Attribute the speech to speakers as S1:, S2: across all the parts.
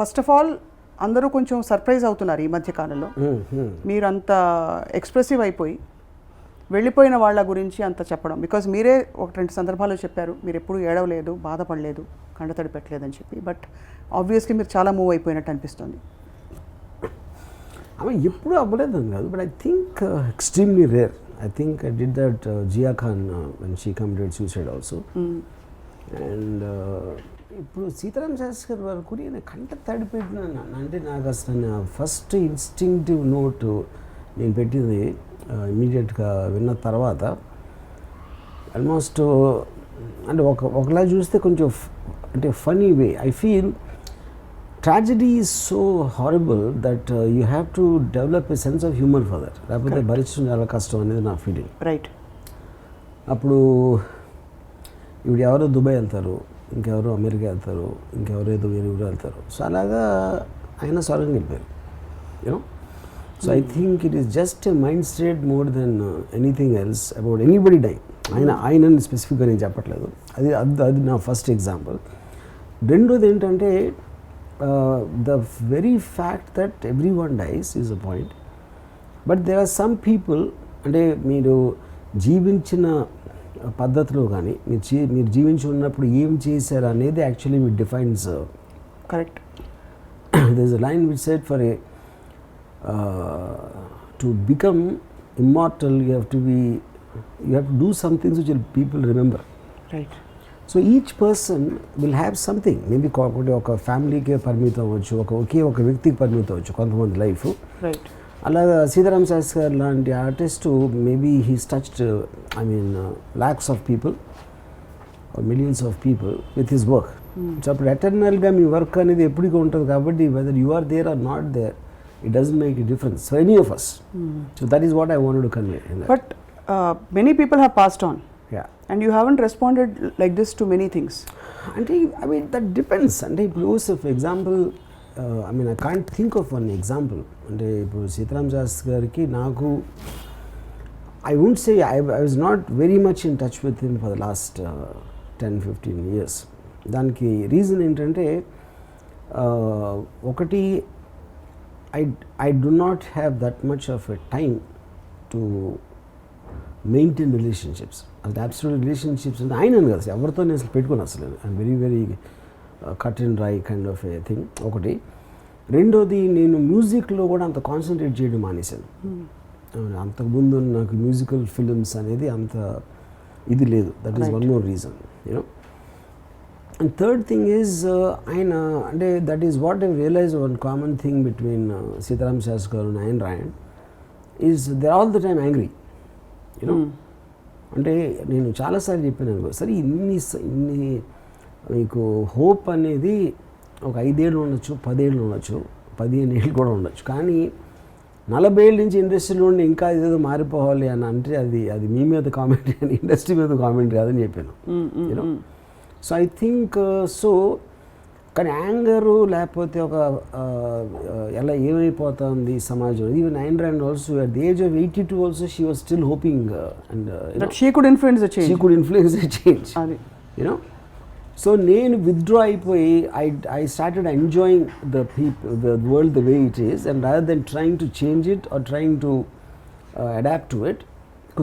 S1: First of all అందరూ కొంచెం surprise అవుతున్నారు ఈ మధ్య కాలంలో. మీరు అంత ఎక్స్ప్రెసివ్ అయిపోయి వెళ్ళిపోయిన వాళ్ళ గురించి అంత చెప్పడం, బికాజ్ మీరే ఒక 2 సందర్భాల్లో చెప్పారు మీరు ఎప్పుడూ ఏడవలేదు, బాధపడలేదు, కండతడి పెట్టలేదని చెప్పి. బట్ ఆబ్వియస్లీ మీరు చాలా మూవ్ అయిపోయినట్టు అనిపిస్తుంది.
S2: ఆమె ఎప్పుడు అవ్వలేదని కాదు, but I think extremely rare. I think I did that Jiah Khan when she committed suicide also. And ఇప్పుడు సీతారాం శాస్త్రి గారి వరకు నేను కంట తడిపెట్టినాను. అంటే నాకు అసలు ఫస్ట్ ఇన్స్టింక్టివ్ నోట్ నేను పెట్టింది ఇమీడియట్గా విన్న తర్వాత ఆల్మోస్ట్ అంటే ఒకలా చూస్తే కొంచెం అంటే funny way. I feel tragedy is so horrible that you have to develop a sense of humour for that, లేకపోతే భరించడం చాలా కష్టం అనేది నా ఫీలింగ్.
S1: రైట్.
S2: అప్పుడు ఇప్పుడు ఎవరో దుబాయ్ వెళ్తారు, ఇంకెవరో అమెరికా వెళ్తారు, ఇంకెవరో ఏదో వేరే ఊరు వెళ్తారు. సో అలాగా ఆయన స్వర్గం వెళ్ళిపోయారు, you know. So I think it is just a mind state more than anything else about anybody die. ఆయనని స్పెసిఫిక్గా నేను చెప్పట్లేదు. అది నా ఫస్ట్ ఎగ్జాంపుల్. రెండోది ఏంటంటే the very fact that every one dies is a point, but there are some people, అంటే మీరు జీవించిన పద్ధతిలో కానీ మీరు జీవించి ఉన్నప్పుడు ఏం చేశారు అనేది actually what defines.
S1: Correct.
S2: There is a line which said for a to become immortal you have to do some things which will people remember.
S1: Right.
S2: So each person will have something. Maybe ఒక ఫ్యామిలీకే పరిమితం అవ్వచ్చు, ఒక వ్యక్తికి పరిమితం అవ్వచ్చు కొంతమంది life.
S1: Right.
S2: అలాగా సీతారాం శాస్త్రి గారు లాంటి artist maybe he's touched lakhs of people or millions of people with his work. So అప్పుడు ఎటర్నల్గా మీ వర్క్ అనేది ఎప్పటికీ ఉంటుంది కాబట్టి whether you are there or not there, it doesn't make a difference for any of us. So that is what I wanted to convey.
S1: But many people have passed on.
S2: Yeah.
S1: And you haven't responded like this to many things.
S2: అంటే that depends. అంటే ఇప్పుడు for example I can't think of one example. అంటే ఇప్పుడు సీతారాం శాస్త్రి గారికి నాకు I won't say I was not very much in touch with him for the last 10-15 years. దానికి reason ఏంటంటే ఒకటి I do not have that much of a time to maintain relationships. అంటే absolute relationships అంటే ఆయన కదా ఎవరితో నేను అసలు పెట్టుకుని అసలు I'm very very cut and dry kind of a thing ఒకటి. రెండోది నేను మ్యూజిక్లో కూడా అంత కాన్సన్ట్రేట్ చేయడం మానేశాను. అంతకుముందు నాకు మ్యూజికల్ ఫిల్మ్స్ అనేది అంత ఇది లేదు. That is one more reason, you know. And third thing is ఆయన అంటే that is what I realise one common thing between Sitaram Sastry garu and ఆయన రాయన్ is they all the time angry, you know. అంటే నేను చాలాసార్లు చెప్పాను అనుకో, సరే ఇన్ని మీకు హోప్ అనేది ఒక 5 ఏళ్ళు ఉండొచ్చు, 10 ఏళ్ళు ఉండొచ్చు, 15 ఏళ్ళు కూడా ఉండొచ్చు, కానీ 40 ఏళ్ళ నుంచి ఇండస్ట్రీలో ఉండి ఇంకా ఏదో మారిపోవాలి అని అంటే అది మీ మీద కామెంట్ అని ఇండస్ట్రీ మీద కామెంట్ కాదని చెప్పాను, you know. So I think so కానీ యాంగరు లేకపోతే ఒక ఎలా ఏమైపోతుంది సమాజం. Even Ayn Rand also at the age of 82 also she was still hoping and
S1: she could influence the change,
S2: you know. So నేను విత్డ్రా అయిపోయి I started enjoying the world the way it is, and rather than trying to change it or trying to adapt to it.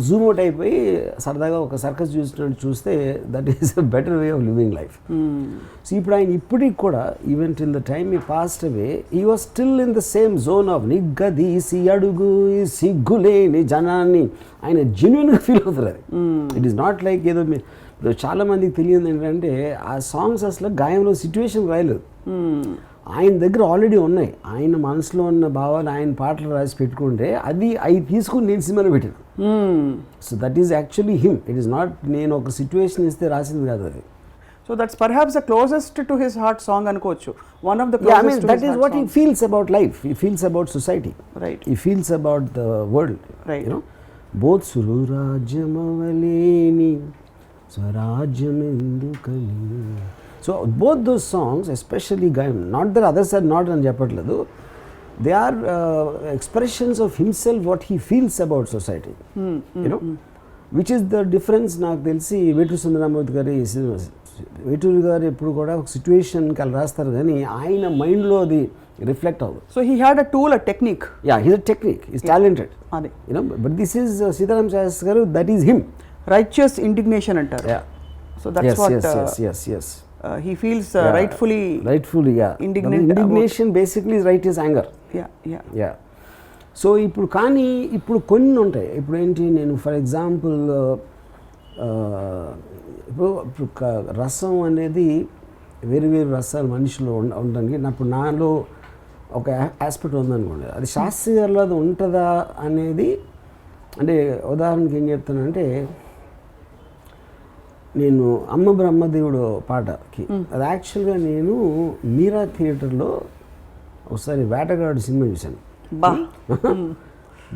S2: Zoom out అయిపోయి సరదాగా ఒక circus చూసినట్టు చూస్తే that is a better way of living life. So ఇప్పుడు ఆయన ఇప్పటికి కూడా even till the time he passed away he was still in the same zone of నిగ్గదీసి అడుగు సిగ్గులేని జనాన్ని ఆయన జెన్యున్గా ఫీల్ అవుతారు. అది ఇట్ ఈస్ నాట్ లైక్ ఏదో ఇప్పుడు చాలామందికి తెలియదు ఏంటంటే ఆ సాంగ్స్ అసలు గాయంలో సిచ్యువేషన్ రాయలేదు, ఆయన దగ్గర ఆల్రెడీ ఉన్నాయి. ఆయన మనసులో ఉన్న భావాలు ఆయన పాటలు రాసి పెట్టుకుంటే అవి తీసుకుని నేను సినిమాలో పెట్టాను. So that is actually him. It is not నేను ఒక సిచ్యువేషన్ ఇస్తే రాసింది కాదు అది.
S1: So that's perhaps the closest to his heart song అనుకోవచ్చు. One of the closest to
S2: that is what he feels about life. He feels about society,
S1: right.
S2: He feels about the world,
S1: right.
S2: You know. Both సురాజ్యమవలేని స్వరాజ్యం ఎందుకని. So both those songs especially Gaayam, not that others are not అని చెప్పట్లేదు, they are expressions of himself what he feels about society, you know. Which is the difference నాకు తెలిసి వేటూరి సుందరరామూర్తి గారి వేటూరి గారు ఎప్పుడు కూడా ఒక సిచ్యువేషన్కి అలా రాస్తారు కానీ ఆయన మైండ్లో అది రిఫ్లెక్ట్ అవ్వదు.
S1: So he had a tool, a technique.
S2: Yeah, he's a technique, is talented.
S1: అదే
S2: but this is Sitaram Sastry garu, that is him.
S1: Righteous indignation అంటారు. So that's what he feels rightfully indignant.
S2: Indignation basically is righteous anger. Yeah. So ఇప్పుడు కానీ ఇప్పుడు కొన్ని ఉంటాయి. ఇప్పుడు ఏంటి, నేను ఫర్ ఎగ్జాంపుల్ ఇప్పుడు రసం అనేది వేరు వేరు రసాలు మనుషులు ఉండడానికి ఇప్పుడు నాలో ఒక ఆస్పెక్ట్ ఉందనుకోండి, అది శాస్త్రి గారిలో అది ఉంటుందా అనేది. అంటే ఉదాహరణకి ఏం చెప్తానంటే, నేను అమ్మ బ్రహ్మ దేవుడు పాటకి అది యాక్చువల్గా నేను మీరా థియేటర్లో ఒకసారి వేటగాడు సినిమా చూశాను.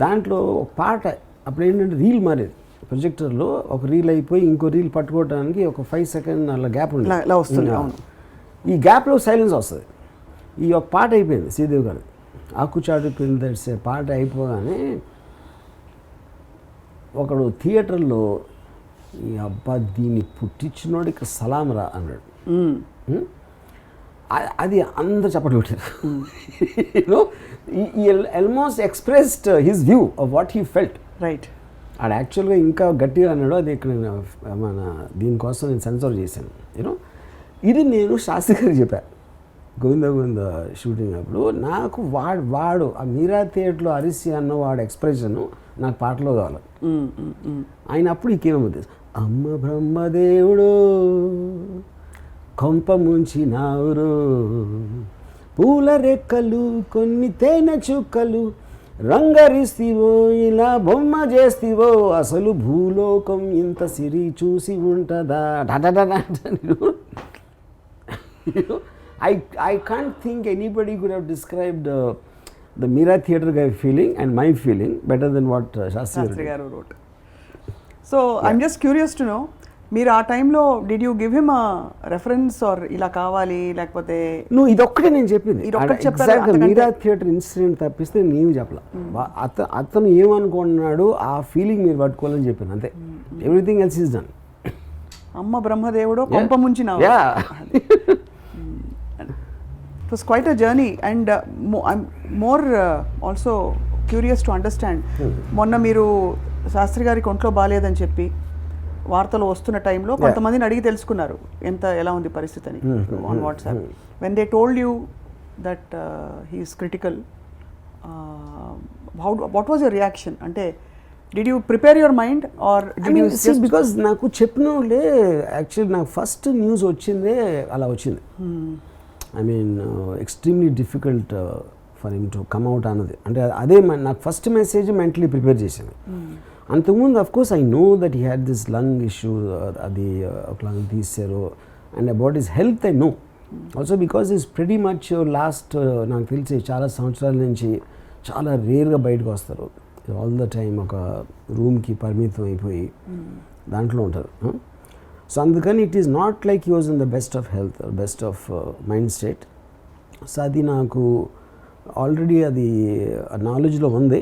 S2: దాంట్లో ఒక పాట అప్పుడు ఏంటంటే రీల్ మారేది, ప్రొజెక్టర్లో ఒక రీల్ అయిపోయి ఇంకో రీల్ పట్టుకోవడానికి ఒక 5 సెకండ్ అలా గ్యాప్
S1: వస్తుంది.
S2: ఈ గ్యాప్లో సైలెన్స్ వస్తుంది. ఈ ఒక పాట అయిపోయింది శ్రీదేవి గారు, ఆకుచాటు పిందెడ్సే పాట అయిపోగానే ఒకడు థియేటర్లో, ఈ అబ్బా దీన్ని పుట్టించినోడికి సలాం రా అన్నాడు. అది అందరూ చప్పట్లు కొట్టారు. Almost expressed his view of what he felt.
S1: Right.
S2: ఆడ యాక్చువల్గా ఇంకా గట్టిగా అన్నాడు. అది ఇక్కడ మన దీనికోసం నేను సెన్సార్ చేశాను. ఇది నేను శాస్త్రి గారికి చెప్పాను గోవింద షూటింగ్ అప్పుడు. నాకు వాడు ఆ మీరా థియేటర్లో అరిసి అన్న వాడు ఎక్స్ప్రెషన్ నాకు పాటలో కావాలి. ఆయన అప్పుడు ఇంకేమవుతుంది, అమ్మ బ్రహ్మదేవుడు కొంప ముంచినావురు, పూల రెక్కలు కొన్ని తేనె చుక్కలు రంగరిస్తివో ఇలా బొమ్మ చేస్తివో, అసలు భూలోకం ఇంత సిరి చూసి ఉంటుందా. I can't think anybody could have described the Meera Theatre guy feeling and my feeling better than what Shastri Garu wrote.
S1: So yeah. I'm just curious to know, మీరు ఆ టైంలో did you give him a reference or ఇలా కావాలి లేకపోతే?
S2: నువ్వు ఇదొక్కటే నేను చెప్పింది. ఎగ్జాక్ట్గా మీరా థియేటర్ ఇన్సిడెంట్ తప్పిస్తే నేను చెప్పలే. అతను ఏమనుకున్నాడు ఆ ఫీలింగ్ మీరు పట్టుకోవాలని చెప్పాను అంతే. Everything else is done.
S1: అమ్మ బ్రహ్మదేవుడు కొంప ముంచినావు. It was quite a journey and I'm more also curious to understand. మొన్న మీరు శాస్త్రి గారికి ఒంట్లో బాగాలేదని చెప్పి వార్తలు వస్తున్న టైంలో కొంతమందిని అడిగి తెలుసుకున్నారు ఎలా ఉంది పరిస్థితి అని on WhatsApp. When they told you that he is critical, what was your reaction? అంటే did you prepare your mind or
S2: because నాకు చెప్పిన వాళ్ళే యాక్చువల్లీ నాకు ఫస్ట్ న్యూస్ వచ్చిందే అలా వచ్చింది. I mean extremely difficult for him to come out అన్నది. అంటే అదే నాకు ఫస్ట్ మెసేజ్ మెంటలీ ప్రిపేర్ చేసింది. అంతకుముందు of course I know that he had this lung issue, అది ఒక లంగ్ తీసారు, and about his health I know also because is pretty much last నాకు తెలిసి చాలా సంవత్సరాల నుంచి చాలా రేర్గా బయటకు వస్తారు. ఆల్ ద టైమ్ ఒక రూమ్కి పరిమితం అయిపోయి దాంట్లో ఉంటారు. సో అందుకని it is not like he was in the best of health, best of mind state. So అది నాకు ఆల్రెడీ అది నాలెడ్జ్లో ఉంది.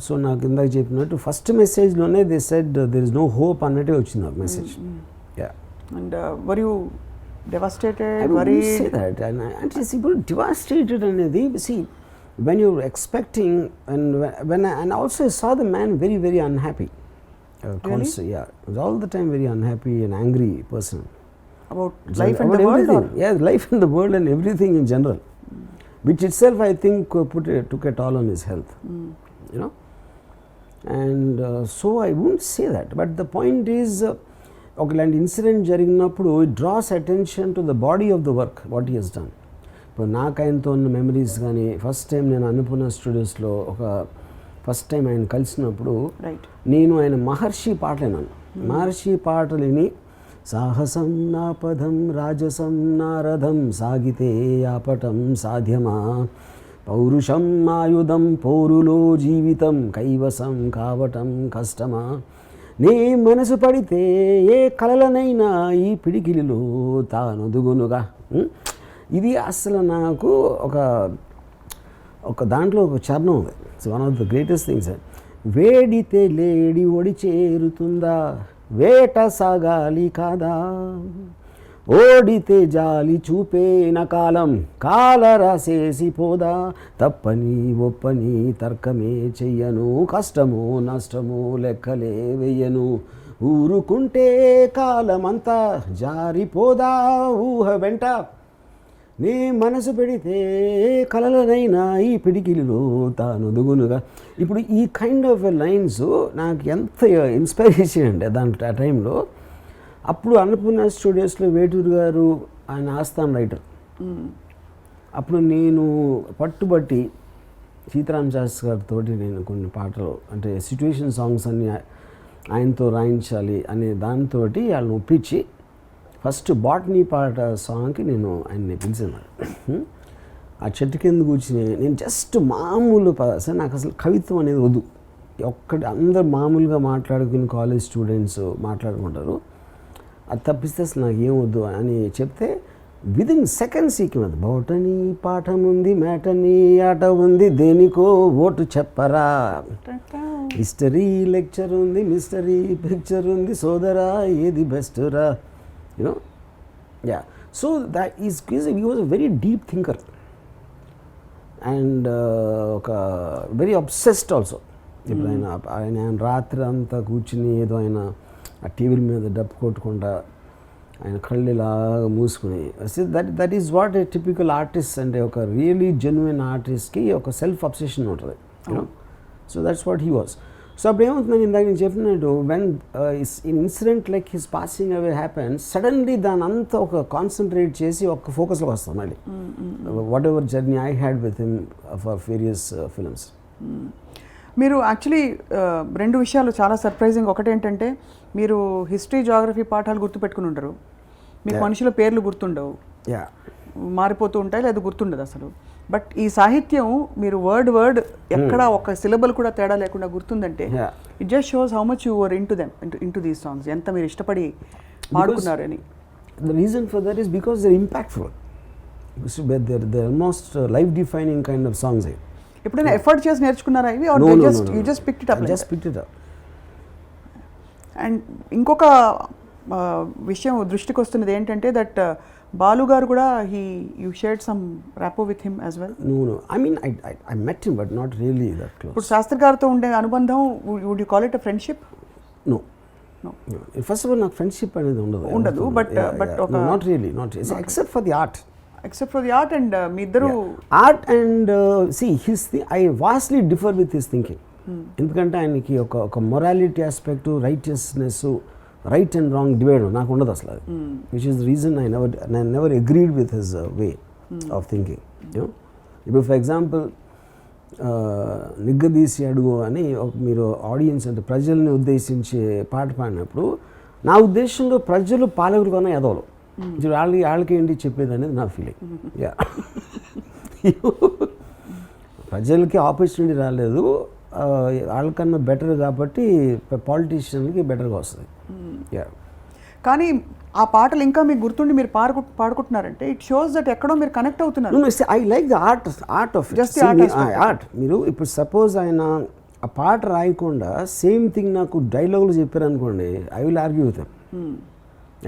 S2: సో నాకు ఇందాక చెప్పినట్టు ఫస్ట్ మెసేజ్లోనే they said there is no hope అన్నట్టే వచ్చింది నాకు message.
S1: And were you devastated?
S2: అంటే ఇప్పుడు డివాస్టేటెడ్ అనేది see when you're expecting and when and also I saw the man very very unhappy.
S1: Really?
S2: Yeah, was all the time very unhappy and angry person
S1: about life and the world.
S2: Yeah, life and the world and everything in general, which itself I think took a toll on his health. You know, and so I wouldn't say that, but the point is ఒకలాంటి incident జరిగినప్పుడు it draws attention to the body of the work what he has done. ఇప్పుడు నాకు ఆయనతో ఉన్న memories కానీ first time నేను Annapurna స్టూడియోస్లో first time ఆయన కలిసినప్పుడు నేను ఆయన మహర్షి పాటలు విన్నాను. మహర్షి పాటలు విని సాహసం నా పదం రాజసం నారథం సాగితే ఆపటం సాధ్యమా పౌరుషం ఆయుధం పోరులో జీవితం కైవసం కావటం కష్టమా నే మనసు పడితే ఏ కలలనైనా ఈ పిడికిలిలో తానొదుగునుగా. ఇది అసలు నాకు ఒక దాంట్లో ఒక చరణం ఉంది. It's one of the greatest things. వేడితే లేడి ఒడి చేరుతుందా వేట సాగాలి కాదా ఓడితే జాలి చూపేన కాలం కాల రాసేసి పోదా తప్పని ఒప్పని తర్కమే చెయ్యను కష్టమో నష్టమో లెక్కలే వెయ్యను ఊరుకుంటే కాలమంతా జారిపోదా ఊహ వెంట నీ మనసు పెడితే కలలనైనా ఈ పిడికిలిలో తాను దుగునుగా. ఇప్పుడు ఈ కైండ్ ఆఫ్ లైన్స్ నాకు ఎంత ఇన్స్పైరేషన్ అండి దాంట్లో ఆ టైంలో. అప్పుడు అన్నపూర్ణ స్టూడియోస్లో వేటూరు గారు ఆయన ఆస్థాన్ రైటర్. అప్పుడు నేను పట్టుబట్టి సీతారాం శాస్త్రి గారితో నేను కొన్ని పాటలు అంటే సిచ్యువేషన్ సాంగ్స్ అన్నీ ఆయనతో రాయించాలి అనే దాంతో వాళ్ళని ఒప్పించి ఫస్ట్ బాటనీ పాట సాంగ్కి నేను ఆయన్ని పిలిచాను. ఆ చెట్టు కింద కూర్చుని నేను జస్ట్ మామూలు సార్ నాకు అసలు కవిత్వం అనేది వద్దు, ఒక్కటి అందరు మామూలుగా మాట్లాడుకుని కాలేజ్ స్టూడెంట్స్ మాట్లాడుకుంటారు, అది తప్పిస్తే అసలు నాకు ఏం వద్దు అని చెప్తే విదిన్ సెకండ్స్ ఈకినది బోటనీ పాఠం ఉంది మేటనీ ఆట ఉంది దేనికో ఓటు చెప్పరా హిస్టరీ లెక్చర్ ఉంది మిస్టరీ పిక్చర్ ఉంది సోదరా ఏది బెస్ట్ రా you know. Yeah so that is he was a very deep thinker and ఒక వెరీ అబ్సెస్డ్ ఆల్సో. ఇప్పుడు ఆయన రాత్రి అంతా కూర్చుని ఏదో ఆయన ఆ టీవీల మీద డప్పు కొట్టుకుంటా ఆయన కళ్ళు ఇలాగా మూసుకుని that is what a typical artist అంటే ఒక రియలీ జెన్యున్ ఆర్టిస్ట్కి ఒక సెల్ఫ్ అబ్సెషన్ ఉంటుంది you know. So that's what he was. So అప్పుడు ఏమవుతుందని ఇందాక నేను చెప్పినట్టు when incident like his passing away happen suddenly దాని అంతా ఒక కాన్సన్ట్రేట్ చేసి ఒక ఫోకస్లోకి వస్తాం మళ్ళీ what ever journey I had with him for various films.
S1: మీరు యాక్చువల్లీ రెండు విషయాలు చాలా సర్ప్రైజింగ్. ఒకటేంటంటే మీరు హిస్టరీ జాగ్రఫీ పాఠాలు గుర్తుపెట్టుకుని ఉంటారు, మీకు మనుషుల పేర్లు గుర్తుండవు, మారిపోతూ ఉంటాయి లేదా గుర్తుండదు అసలు. బట్ ఈ సాహిత్యం మీరు వర్డ్ ఎక్కడ ఒక సిలబల్ కూడా తేడా లేకుండా గుర్తుందంటే it just shows how much you were into them into these songs, ఎంత మీరు ఇష్టపడి పాడుకున్నారని.
S2: The reason for that is because they impactful, they almost life defining kind of songs.
S1: ఎప్పుడైనా ఎఫర్ట్ చేసి నేర్చుకున్నారా ఇవి? You just picked it up. And ఇంకొక విషయం దృష్టికి వస్తున్నది ఏంటంటే దట్ బాలు గారు కూడా you shared some rapport with him as well.
S2: No I mean I met him but not really that close.
S1: ఇప్పుడు శాస్త్రి గారితో ఉండే అనుబంధం would you call it a friendship?
S2: No first of all నాకు ఫ్రెండ్షిప్ అనేది ఉండదు
S1: but
S2: not really except for the art.
S1: Except for the art and మీ ఇద్దరు
S2: art and see his I vastly differ with his thinking. ఎందుకంటే ఆయనకి ఒక morality aspect righteousness right and wrong divide నాకు ఉండదు అసలు అది, which is the reason I never agreed with his way of thinking. ఇప్పుడు ఫర్ ఎగ్జాంపుల్ నిగ్గదీసి అడుగు అని మీరు ఆడియన్స్ అంటే ప్రజల్ని ఉద్దేశించి పాట పాడినప్పుడు నా ఉద్దేశంలో ప్రజలు పాలకులు కన్నా ఎదవలు, వాళ్ళకి ఏంటి చెప్పేది అనేది నా ఫీలింగ్. యా ప్రజలకి ఆపర్చునిటీ రాలేదు, వాళ్ళకన్నా బెటర్ కాబట్టి పాలిటీషియన్కి బెటర్గా వస్తుంది. యా
S1: కానీ ఆ పాటలు ఇంకా మీకు గుర్తుండి మీరు పాడుకుంటున్నారంటే ఇట్ షోస్ దట్ ఎక్కడో మీరు కనెక్ట్ అవుతున్నారు.
S2: I like the art of
S1: just
S2: art. మీరు ఇప్పుడు సపోజ్ ఆయన ఆ పాట రాయకుండా సేమ్ థింగ్ నాకు డైలాగులు చెప్పారు అనుకోండి, I will argue with him,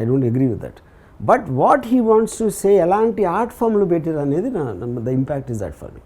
S2: I don't agree with that. But what he wants to say ఎలాంటి ఆర్ట్ ఫామ్లు పెట్టారు అనేది the impact is that for me.